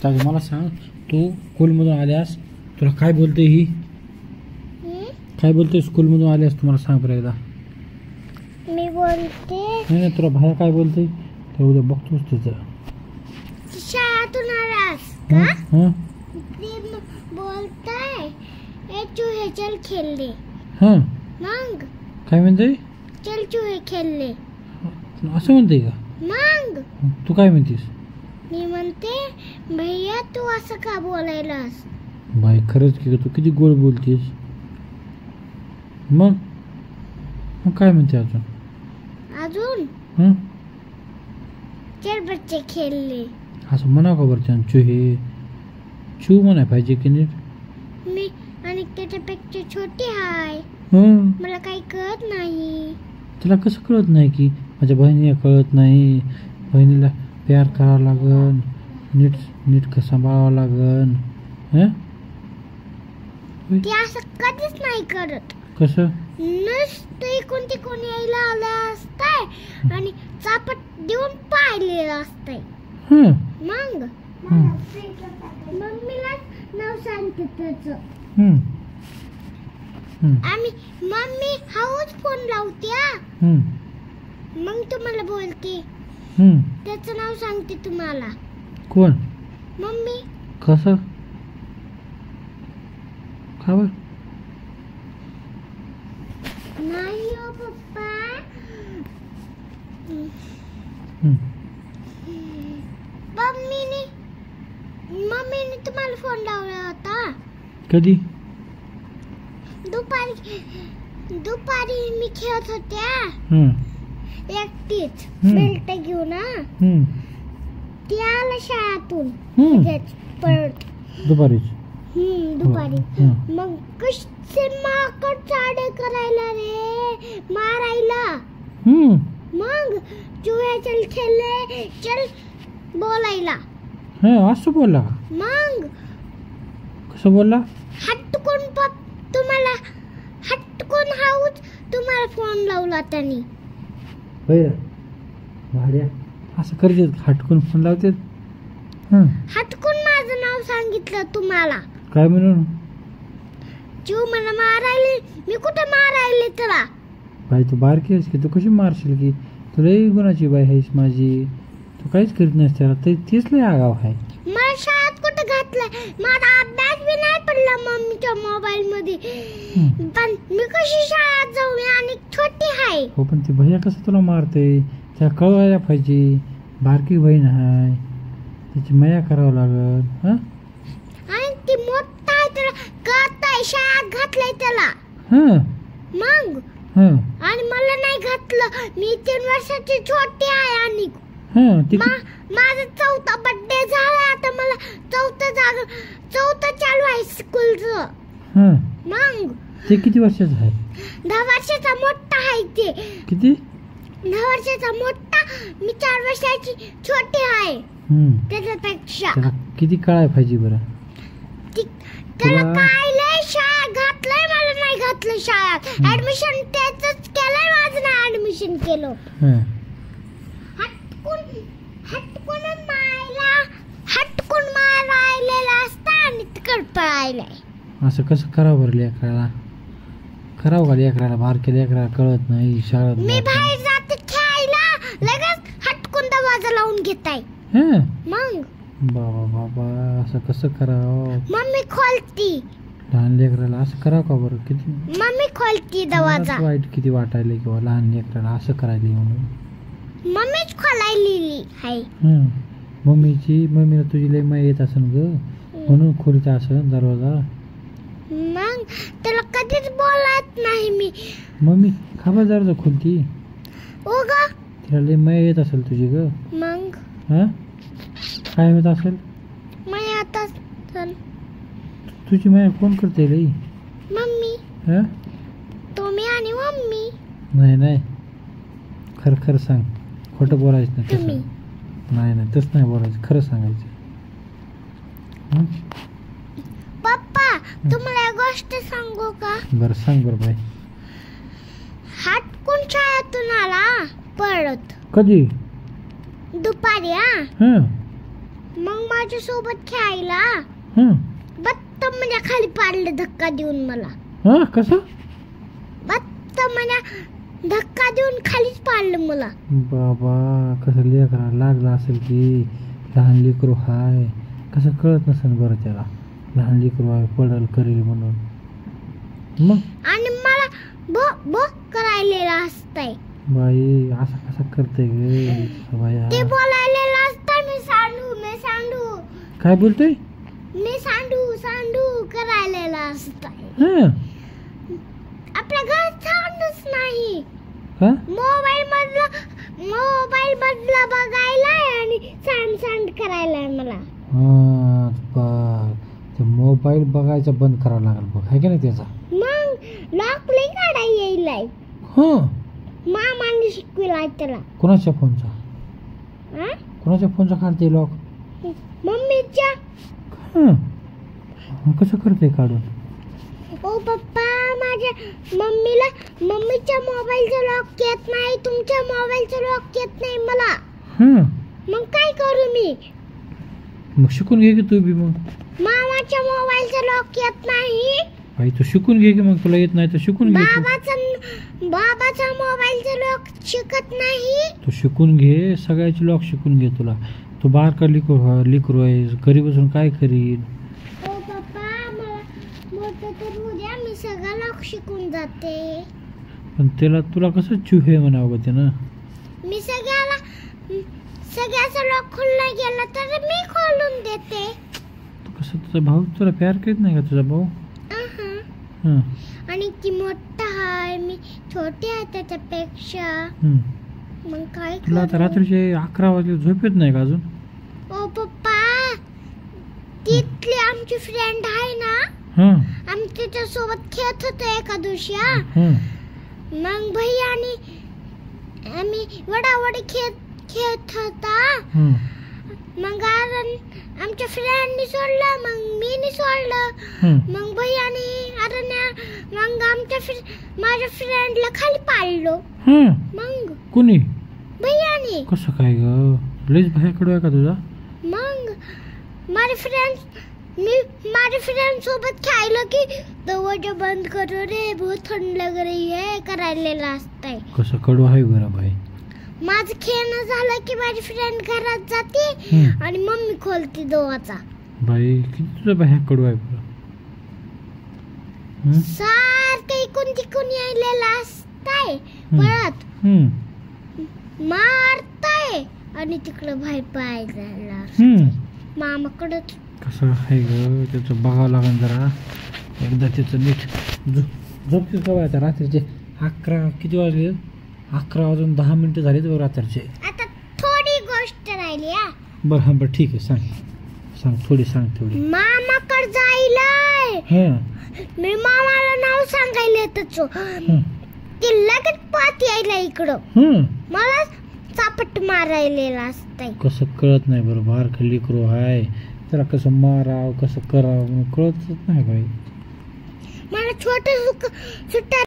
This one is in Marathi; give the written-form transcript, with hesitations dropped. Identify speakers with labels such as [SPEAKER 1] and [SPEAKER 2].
[SPEAKER 1] तर मला सांग, तू स्कूलमधून आल्यास तुला काय बोलते ही? काय बोलते स्कूलमधून आल्यास? तुम्हाला सांग बरं एकदा.
[SPEAKER 2] मी बोलते.
[SPEAKER 1] नाही तुला भाया काय बोलते ते उद्या बघतोच तिचं.
[SPEAKER 2] शाळेतून आलास
[SPEAKER 1] हं?
[SPEAKER 2] का?
[SPEAKER 1] हं?
[SPEAKER 2] ते बोलताय ए चूहे चल खेळले.
[SPEAKER 1] हं?
[SPEAKER 2] मग
[SPEAKER 1] काय म्हणते?
[SPEAKER 2] चल चूहे खेळले.
[SPEAKER 1] असं म्हणते का?
[SPEAKER 2] मग
[SPEAKER 1] तू काय म्हणतेस?
[SPEAKER 2] मी म्हणते भैया तू असं का बोलायलास?
[SPEAKER 1] बाई खरंच की तू किती गोड बोलतेस. मग मग काय म्हणते अजून?
[SPEAKER 2] अजून
[SPEAKER 1] हं?
[SPEAKER 2] चल बच्चे खेळले.
[SPEAKER 1] असं म्हणा का बरं त्यानं चुहे चू म्हणाय पाहिजे की नीट.
[SPEAKER 2] मी आणि त्याच्यापेक्षा छोटी हाय.
[SPEAKER 1] हं?
[SPEAKER 2] मला काही कळत नाही.
[SPEAKER 1] तिला कसं कळत नाही की माझ्या बहिणीला कळत नाही? बहिणीला प्यार करावं लागन, नीट नीट सांभाळावं लागन. हं?
[SPEAKER 2] ते असं कधीच नाही करत.
[SPEAKER 1] कसं?
[SPEAKER 2] नुसतं इकडून तिकडून यायला आलं असतंय आणि चापट देऊन पाहिलेलं असतंय.
[SPEAKER 1] हं?
[SPEAKER 2] मग
[SPEAKER 1] हं.
[SPEAKER 2] मम्मीला नाव सांगते त्याचं.
[SPEAKER 1] हं. हं.
[SPEAKER 2] आम्ही मम्मी हाऊस फोन लावत्या.
[SPEAKER 1] हं.
[SPEAKER 2] मग तुम्हाला बोलते.
[SPEAKER 1] हं.
[SPEAKER 2] त्याचं नाव सांगते तुम्हाला.
[SPEAKER 1] कोण?
[SPEAKER 2] मम्मी.
[SPEAKER 1] कसं? का बरं?
[SPEAKER 2] नाही हो पप्पा.
[SPEAKER 1] हं.
[SPEAKER 2] मम्मीने तुम्हाला फोन लावला होता.
[SPEAKER 1] कधी?
[SPEAKER 2] दुपारी मी खेळत होत्या
[SPEAKER 1] हं.
[SPEAKER 2] एकटीच
[SPEAKER 1] हं.
[SPEAKER 2] बेल्ट घेऊन.
[SPEAKER 1] हं.
[SPEAKER 2] ती आला शाळेतून
[SPEAKER 1] हं.
[SPEAKER 2] परत
[SPEAKER 1] दुपारीच?
[SPEAKER 2] दुपारी.
[SPEAKER 1] हं.
[SPEAKER 2] मग कसे माकड चाडे करायला रे, मारायला.
[SPEAKER 1] हं.
[SPEAKER 2] मग चुया चल खेळले चल बोलायला.
[SPEAKER 1] हं. असं बोलला का?
[SPEAKER 2] मग
[SPEAKER 1] कसं बोलला?
[SPEAKER 2] हटकून तुम्हाला हटकून हाऊस तुम्हाला फोन लावला त्यांनी.
[SPEAKER 1] बरं भाड्या असं करतात, हटकून फोन लावतात. हं.
[SPEAKER 2] हटकून माझं नाव सांगितलं तुम्हाला.
[SPEAKER 1] काय म्हणून?
[SPEAKER 2] जीव मला मारायले. मी कुठे मारायले तुला?
[SPEAKER 1] बाई तू बारकी आहेस की, तू कशी मारशील की? तुला गुणाची बाई आहेस माझी. तू काहीच करीत नाहीस त्याला, तीच लय आगाव आहे.
[SPEAKER 2] मला शाळेत कुठे घातलंय? माझा अभ्यास बी नाही पडला मम्मीच्या मोबाईल मध्ये. पण मी कशी शाळेत जाऊ आणि छोटी आहे.
[SPEAKER 1] हो पण ती भैया कसं तुला मारते त्या कळवायला पाहिजे. बारकी बहीण आहे, तिची माया करावं लागल. हं?
[SPEAKER 2] आणि ती मोठा आहे त्याला कळतंय शाळेत घातलंय त्याला.
[SPEAKER 1] हं.
[SPEAKER 2] मग
[SPEAKER 1] हं.
[SPEAKER 2] आणि मला नाही घातलं. मी 3 वर्षाची छोटी आहे. आणि
[SPEAKER 1] हं. ती
[SPEAKER 2] माझा 4था बर्थडे झाला. आता मला 4th चालू आहे स्कूलचं.
[SPEAKER 1] हं.
[SPEAKER 2] मग
[SPEAKER 1] ते किती वर्षाचं आहे?
[SPEAKER 2] 10 वर्षाचा मोठा आहे ते.
[SPEAKER 1] किती?
[SPEAKER 2] 10 वर्षाचा मोठा. मी 4 वर्षाची छोटी आहे
[SPEAKER 1] हं.
[SPEAKER 2] त्याच्यापेक्षा.
[SPEAKER 1] त्याला किती कळाय पाहिजे बरं?
[SPEAKER 2] त्याला काय लय शाळेत घातलंय, मला नाही घातलं शाळेत. ऍडमिशन त्याच केलंय, माझं नाही ऍडमिशन केलं.
[SPEAKER 1] हं.
[SPEAKER 2] हटकून मारायलेला असता आणि तिकड पळायलाय.
[SPEAKER 1] असं कसं करावं बरं लेकराला? करावं का लेकराला? बारक्या लेकराला कळत नाही शाळेत.
[SPEAKER 2] मी बाहेर जाते खेळायला, लगेच हटकून दरवाजा लावून घेताय.
[SPEAKER 1] हं.
[SPEAKER 2] मग
[SPEAKER 1] बाबा बाबा असं कसं करावं?
[SPEAKER 2] मम्मी खोलती.
[SPEAKER 1] लहान लेकराला असं करावं का बरं? किती
[SPEAKER 2] मम्मी खोलती दरवाजा.
[SPEAKER 1] वाईट किती वाटायला किंवा लहान लेकराला असं करायला म्हणून.
[SPEAKER 2] मम्मीच खोलायलेली आहे.
[SPEAKER 1] मम्मीला तुझी लय माय येत असन ग, म्हणून खोलीत असन दरवाजा.
[SPEAKER 2] मग त्याला कधीच बोलत नाही मी.
[SPEAKER 1] मम्मी खाबा दरवाजा खोलती.
[SPEAKER 2] ओ ग
[SPEAKER 1] तिला लय माय येत असेल तुझी ग.
[SPEAKER 2] मग
[SPEAKER 1] हं? काय होत असेल?
[SPEAKER 2] मी आता
[SPEAKER 1] तुझी माया कोण करते लई?
[SPEAKER 2] मम्मी.
[SPEAKER 1] हं?
[SPEAKER 2] तुम्ही आणि मम्मी.
[SPEAKER 1] नाही खरं सांग, खोटं बोलायचं नाही तसं.
[SPEAKER 2] तुम्ही.
[SPEAKER 1] नाही तसं नाही बोलायचं, खरं सांगायचं. हं?
[SPEAKER 2] पप्पा तुम्हाला एक गोष्ट सांगू का?
[SPEAKER 1] बरं सांग बरं बाई.
[SPEAKER 2] हटकून शाळेतून आला परत
[SPEAKER 1] कधी?
[SPEAKER 2] दुपारी.
[SPEAKER 1] हं.
[SPEAKER 2] मग माझ्या सोबत खेळायला
[SPEAKER 1] हं.
[SPEAKER 2] बदतमीज खाली पाडलं धक्का देऊन मला.
[SPEAKER 1] हा कसं
[SPEAKER 2] बदतमीज धक्का देऊन खालीच पाडलं मला.
[SPEAKER 1] बाबा कसं लेकरा लागला असेल की लहान लेकरू हाय कसं कळत नसेल बरं त्याला लहान लेकरू आहे पडल करेल म्हणून मग
[SPEAKER 2] आणि मला बो बो करायलेला असतंय.
[SPEAKER 1] बाई असं कसं करते ग बाया
[SPEAKER 2] ते बोलायलेला असतं मी सांडू
[SPEAKER 1] काय बोलतोय
[SPEAKER 2] मी सांडू करायलेला असतंय.
[SPEAKER 1] हं.
[SPEAKER 2] आपल्या घरात सांडच नाही.
[SPEAKER 1] का
[SPEAKER 2] मोबाईल मधला बघायला आणि सांड करायला मला.
[SPEAKER 1] हा बघ ते मोबाईल बघायचा बंद करावा लागेल बघ आहे की नाही त्याचा.
[SPEAKER 2] मग लॉक लई काढाय येईलाय.
[SPEAKER 1] हं.
[SPEAKER 2] मामाने शिकविलाय त्याला.
[SPEAKER 1] कोणाच्या फोनचा
[SPEAKER 2] हा?
[SPEAKER 1] कोणाच्या फोनचा काढते लॉक
[SPEAKER 2] मम्मीच्या.
[SPEAKER 1] कसं करते काढून.
[SPEAKER 2] ओ पप्पा माझ्या मम्मीच्या मोबाईलचं लॉक येत नाही. तुमच्या मोबाईलचं लॉक येत नाही मला. मग काय करू मी.
[SPEAKER 1] मग शिकून घे की तू बी मग.
[SPEAKER 2] मामाच्या मोबाईलचं लॉक येत नाही.
[SPEAKER 1] आई तू शिकून घे की मग तुला येत नाही तर शिकून घे.
[SPEAKER 2] बाबाचा मोबाईलचं लॉक शिकत नाही.
[SPEAKER 1] तू शिकून घे सगळ्याची लॉक शिकून घे तुला. तू बारका लिकरू आहे घरी बसून काय करीन.
[SPEAKER 2] ओ पप्पा मला मोठं तर उद्या मी सगळं लॉक शिकून जाते.
[SPEAKER 1] पण त्याला तुला कसं चुहे म्हणावं त्यानं.
[SPEAKER 2] मी सगळ्याचा लॉक खोलला गेला तर मी खोलून देते.
[SPEAKER 1] कसं तुझा भाऊ तुला प्यार करीत नाही का तुझा भाऊ. हं.
[SPEAKER 2] आणि ती मोठा आहे मी छोटी आहे त्याच्यापेक्षा. मग काय
[SPEAKER 1] तुला आता रात्रीचे 11 वाजले झोप येत नाही का अजून.
[SPEAKER 2] ओ पप्पा तिथली आमची फ्रेंड आहे ना आम्ही तिच्या सोबत खेळत होतो एका दिवशी. मग भैया आणि आम्ही वडावडी खेळत होता. मग आमच्या फ्रेंडनी सोडलं मग मी सोडलं. मग भैयानी मग माझ्या फ्रेंडला खाली पाडलो. मग
[SPEAKER 1] कोणी
[SPEAKER 2] भैयानी.
[SPEAKER 1] कसं काय ग लईच भयाकडू आहे का तुझा.
[SPEAKER 2] मग माझ्या फ्रेंड सोबत खेळलं की दरवाजा बंद करो रे बहुत थंड लग रही है करायला असतंय.
[SPEAKER 1] कसं कडू आहे बरं बाई.
[SPEAKER 2] माझं खेळणं झालं की माझी फ्रेंड घरात जाते आणि मम्मी खोलते दरवाजा.
[SPEAKER 1] बाई किती तुझा भयाकडू आहे बरं.
[SPEAKER 2] सारखं इकून तिकून यायलेला असतंय परत मारताय आणि तिकडं भाई पाहायला मामाकडं.
[SPEAKER 1] कसं आहे ग त्याचं बघावं लागेल जरा एकदा त्याचं नीट झोपते का आता रात्रीचे 11 किती वाजले 11 वाजून 10 मिनिटं झालीत बघ रात्रीचे.
[SPEAKER 2] आता थोडी गोष्ट राहिली.
[SPEAKER 1] बरं बरं ठीक आहे सांग थोडी.
[SPEAKER 2] मामाकडे जायलाय. मी मामाला नाव सांगायला त्याचं ते लगेच पात यायला इकडं मला चापट मारायला असतंय.
[SPEAKER 1] कसं कळत नाही बरं बारकं लेकरू आहे त्याला कसं मारावं कसं करावं कळतच नाही बाई.
[SPEAKER 2] मला छोटं